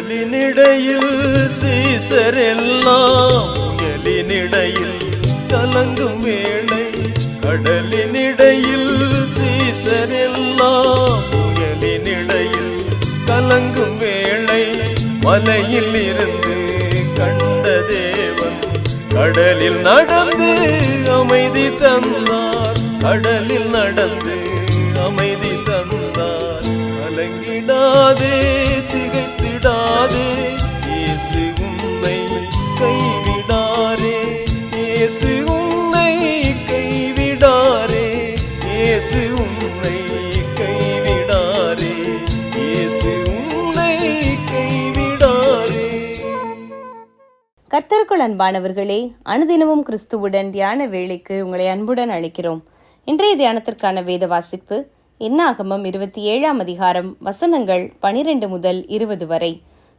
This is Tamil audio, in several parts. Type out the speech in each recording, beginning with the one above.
கடலினிடையில் சீசரெல்லாம் புயலினிடையில் கலங்கும் வேளை, கடலினிடையில் சீசரெல்லாம் புயலினிடையில் கலங்கும் வேளை, மலையில் இருந்து கண்ட தேவன் கடலில் நடந்து அமைதி தந்தார், கடலில் நடந்து அமைதி தந்தார். கலங்கிடாதே திகைத்திடாதே, இயேசு உன்னை கைவிடாரே, இயேசு உன்னை கைவிடாரே, இயேசு உன்னை கைவிடாரே, இயேசு உன்னை கைவிடாரே. கர்த்தருக்குள் அன்பானவர்களே, அனுதினமும் கிறிஸ்துவுடன் தியான வேளைக்கு உங்களை அன்புடன் அழைக்கிறோம். இன்றைய தியானத்திற்கான வேத வாசிப்பு என்னாகமம் 27ஆம் அதிகாரம் வசனங்கள் 12 முதல் 20 வரை.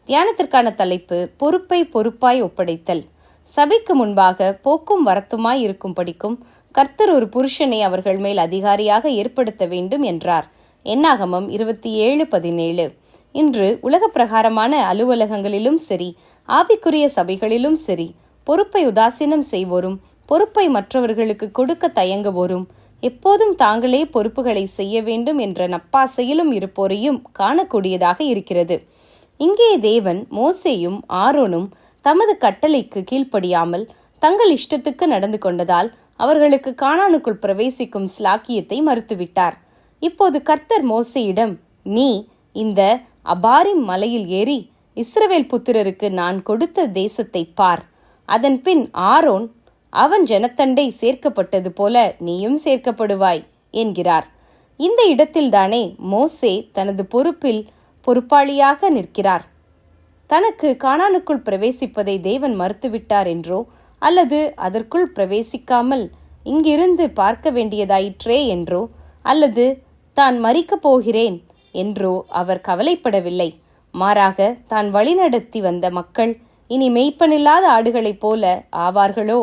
தியானத்திற்கான தலைப்பு பொறுப்பை பொறுப்பாய் ஒப்படைத்தல். சபைக்கு முன்பாக போக்கும் வரத்துமாய் இருக்கும் படிக்கும் கர்த்தர் ஒரு புருஷனை அவர்கள் மேல் அதிகாரியாக ஏற்படுத்த வேண்டும் என்றார். என்னாகமம் 27:17. இன்று உலக பிரகாரமான அலுவலகங்களிலும் சரி, ஆவிக்குரிய சபைகளிலும் சரி, பொறுப்பை உதாசீனம் செய்வோரும், பொறுப்பை மற்றவர்களுக்கு கொடுக்க தயங்குவோரும், எப்போதும் தாங்களே பொறுப்புகளை செய்ய வேண்டும் என்ற நப்பாசையிலும் இருப்போரையும் காணக்கூடியதாக இருக்கிறது. இங்கே தேவன் மோசேயும் ஆரோனும் தமது கட்டளைக்கு கீழ்ப்படியாமல் தங்கள் இஷ்டத்துக்கு நடந்து கொண்டதால் அவர்களுக்கு கானானுக்குள் பிரவேசிக்கும் ஸ்லாக்கியத்தை மறுத்துவிட்டார். இப்போது கர்த்தர் மோசேயிடம், நீ இந்த அபாரிம் மலையில் ஏறி இஸ்ரவேல் புத்திரருக்கு நான் கொடுத்த தேசத்தை பார், அதன் பின் ஆரோன் அவன் ஜனத்தண்டை சேர்க்கப்பட்டது போல நீயும் சேர்க்கப்படுவாய் என்கிறார். இந்த இடத்தில்தானே மோசே தனது பொறுப்பில் பொறுப்பாளியாக நிற்கிறார். தனக்கு கானானுக்குள் பிரவேசிப்பதை தேவன் மறுத்துவிட்டார் என்றோ, அல்லது அதற்குள் பிரவேசிக்காமல் இங்கிருந்து பார்க்க வேண்டியதாயிற்றே என்றோ, அல்லது தான் மரிக்கப் போகிறேன் என்றோ அவர் கவலைப்படவில்லை. மாறாக தான் வழிநடத்தி வந்த மக்கள் இனி மேய்ப்பனில்லாத ஆடுகளைப் போல ஆவார்களோ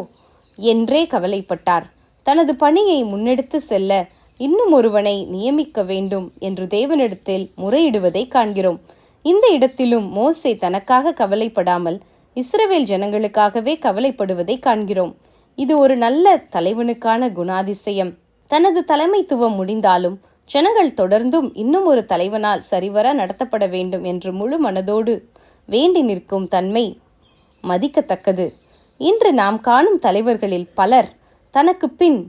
என்றே கவலைப்பட்டார். தனது பணியை முன்னெடுத்து செல்ல இன்னும் ஒருவனை நியமிக்க வேண்டும் என்று தேவனிடத்தில் முறையிடுவதை காண்கிறோம். இந்த இடத்திலும் மோசே தனக்காக கவலைப்படாமல் இஸ்ரவேல் ஜனங்களுக்காகவே கவலைப்படுவதை காண்கிறோம். இது ஒரு நல்ல தலைவனுக்கான குணாதிசயம். தனது தலைமைத்துவம் முடிந்தாலும் ஜனங்கள் தொடர்ந்தும் இன்னும் ஒரு தலைவனால் சரிவர நடத்தப்பட வேண்டும் என்று முழு மனதோடு வேண்டி நிற்கும் தன்மை மதிக்கத்தக்கது. இன்று நாம் காணும் தலைவர்களில் பலர் தனக்கு பின்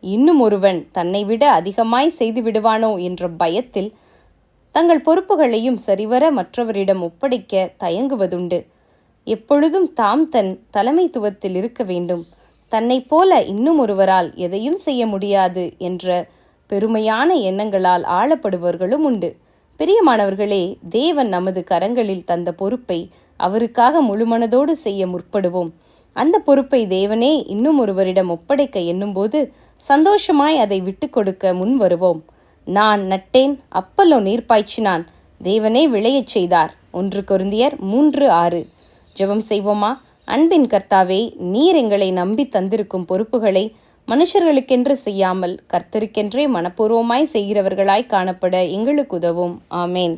இன்னும் ஒருவன் தன்னை விட அதிகமாய் செய்து விடுவானோ என்ற பயத்தில் தங்கள் பொறுப்புகளையும் சரிவர மற்றவரிடம் ஒப்படைக்க தயங்குவதுண்டு. எப்பொழுதும் தாம் தன் தலைமைத்துவத்தில் இருக்க வேண்டும், தன்னை போல இன்னும் ஒருவரால் எதையும் செய்ய முடியாது என்ற பெருமையான எண்ணங்களால் ஆளப்படுபவர்களும் உண்டு. பிரியமானவர்களே, தேவன் நமது கரங்களில் தந்த பொறுப்பை அவருக்காக முழுமனதோடு செய்ய முற்படுவோம். அந்த பொறுப்பை தேவனே இன்னும் ஒருவரிடம் ஒப்படைக்க எண்ணும்போது சந்தோஷமாய் அதை விட்டு கொடுக்க முன் வருவோம். நான் நட்டேன், அப்பல்லோ நீர் பாய்ச்சினான், தேவனே விளையச் செய்தார். 1 கொரிந்தியர் 3:6. ஜெபம் செய்வோமா? அன்பின் கர்த்தாவே, நீர் எங்களை நம்பி தந்திருக்கும் பொறுப்புகளை மனுஷர்களுக்கென்று செய்யாமல் கர்த்தருக்கென்றே மனப்பூர்வமாய் செய்கிறவர்களாய் காணப்பட எங்களுக்கு உதவும். ஆமேன்.